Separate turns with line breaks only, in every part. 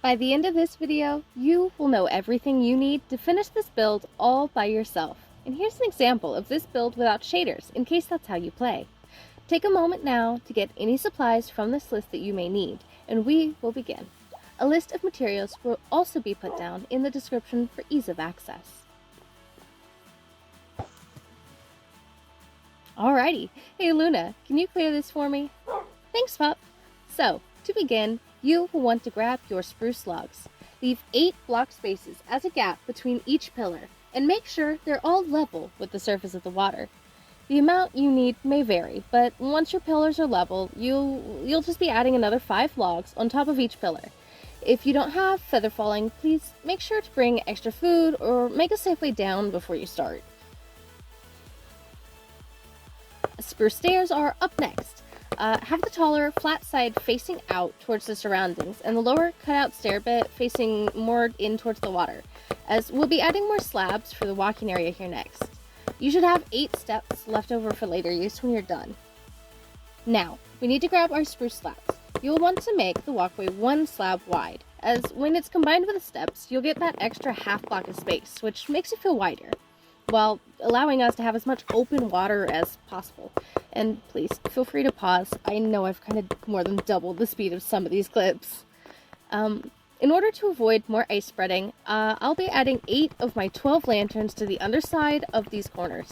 By the end of this video, you will know everything you need to finish this build all by yourself. And here's an example of this build without shaders, in case that's how you play. Take a moment now to get any supplies from this list that you may need, and we will begin. A list of materials will also be put down in the description for ease of access. Alrighty, hey Luna, can you clear this for me? Thanks, pup. So, to begin, you will want to grab your spruce logs. Leave 8 block spaces as a gap between each pillar, and make sure they're all level with the surface of the water. The amount you need may vary, but once your pillars are level, you'll just be adding another 5 logs on top of each pillar. If you don't have feather falling, please make sure to bring extra food or make a safe way down before you start. Spruce stairs are up next. Have the taller, flat side facing out towards the surroundings, and the lower cutout stair bit facing more in towards the water, as we'll be adding more slabs for the walking area here next. You should have 8 steps left over for later use when you're done. Now, we need to grab our spruce slabs. You'll want to make the walkway 1 slab wide, as when it's combined with the steps, you'll get that extra half block of space, which makes it feel wider, while allowing us to have as much open water as possible. And please, feel free to pause. I know I've kind of more than doubled the speed of some of these clips. In order to avoid more ice spreading, I'll be adding 8 of my 12 lanterns to the underside of these corners.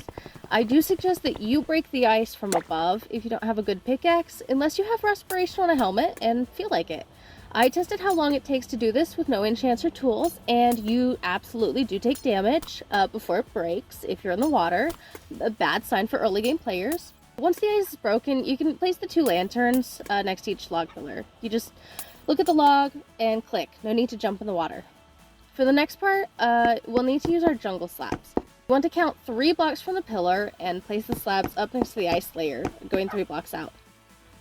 I do suggest that you break the ice from above if you don't have a good pickaxe, unless you have respiration on a helmet and feel like it. I tested how long it takes to do this with no enchants or tools, and you absolutely do take damage before it breaks if you're in the water. A bad sign for early game players. Once the ice is broken, you can place the 2 lanterns next to each log pillar. You just look at the log and click. No need to jump in the water. For the next part, we'll need to use our jungle slabs. You want to count 3 blocks from the pillar and place the slabs up next to the ice layer, going 3 blocks out.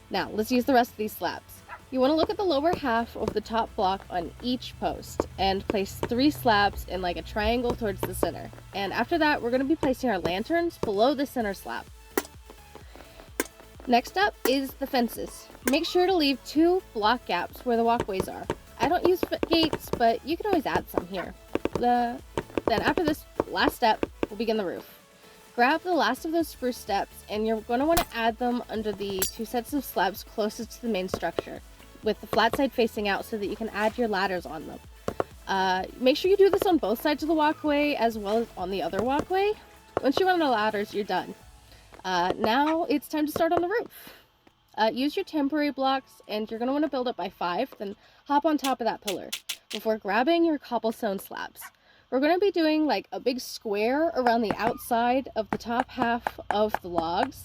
Now, let's use the rest of these slabs. You want to look at the lower half of the top block on each post and place 3 slabs in like a triangle towards the center. And after that, we're going to be placing our lanterns below the center slab. Next up is the fences. Make sure to leave 2 block gaps where the walkways are. I don't use gates, but you can always add some here. Then after this last step, we'll begin the roof. Grab the last of those spruce steps, and you're going to want to add them under the 2 sets of slabs closest to the main structure, with the flat side facing out so that you can add your ladders on them. Make sure you do this on both sides of the walkway as well as on the other walkway. Once you run the ladders, you're done. Now it's time to start on the roof. Use your temporary blocks, and you're going to want to build up by 5, then hop on top of that pillar before grabbing your cobblestone slabs. We're going to be doing like a big square around the outside of the top half of the logs.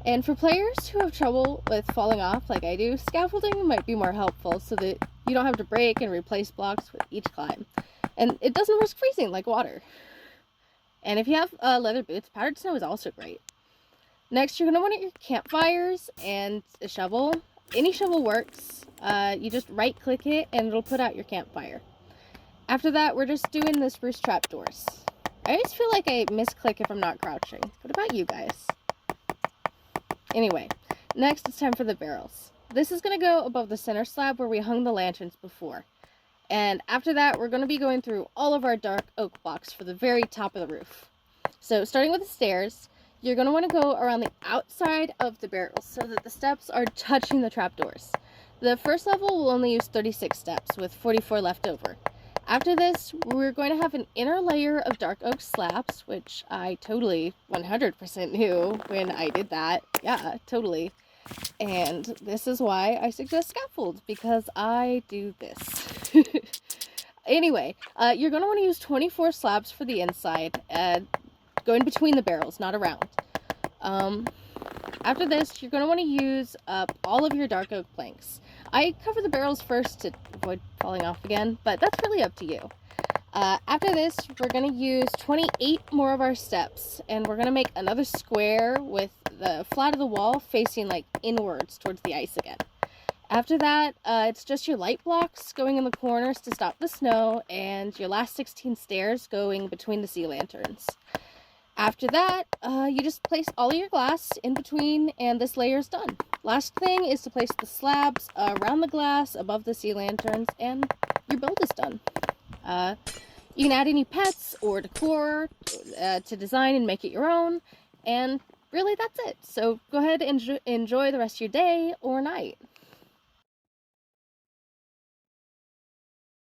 And for players who have trouble with falling off like I do, scaffolding might be more helpful so that you don't have to break and replace blocks with each climb. And it doesn't risk freezing like water. And if you have leather boots, powdered snow is also great. Next, you're going to want your campfires and a shovel. Any shovel works. You just right click it and it'll put out your campfire. After that, we're just doing the spruce trapdoors. I always feel like I misclick if I'm not crouching. What about you guys? Anyway, next it's time for the barrels. This is going to go above the center slab where we hung the lanterns before. And after that, we're going to be going through all of our dark oak blocks for the very top of the roof. So starting with the stairs, you're going to want to go around the outside of the barrels so that the steps are touching the trapdoors. The first level will only use 36 steps with 44 left over. After this, we're going to have an inner layer of dark oak slabs, which I totally 100% knew when I did that. Yeah, totally. And this is why I suggest scaffolds, because I do this. Anyway, you're going to want to use 24 slabs for the inside, going between the barrels, not around. After this, you're going to want to use up all of your dark oak planks. I cover the barrels first to avoid falling off again, but that's really up to you. After this, we're going to use 28 more of our steps, and we're going to make another square with the flat of the wall facing like inwards towards the ice again. After that, it's just your light blocks going in the corners to stop the snow, and your last 16 stairs going between the sea lanterns. After that, you just place all of your glass in between, and this layer is done. Last thing is to place the slabs around the glass above the sea lanterns, and your build is done. You can add any pets or decor to design and make it your own, and really that's it. So go ahead and enjoy the rest of your day or night.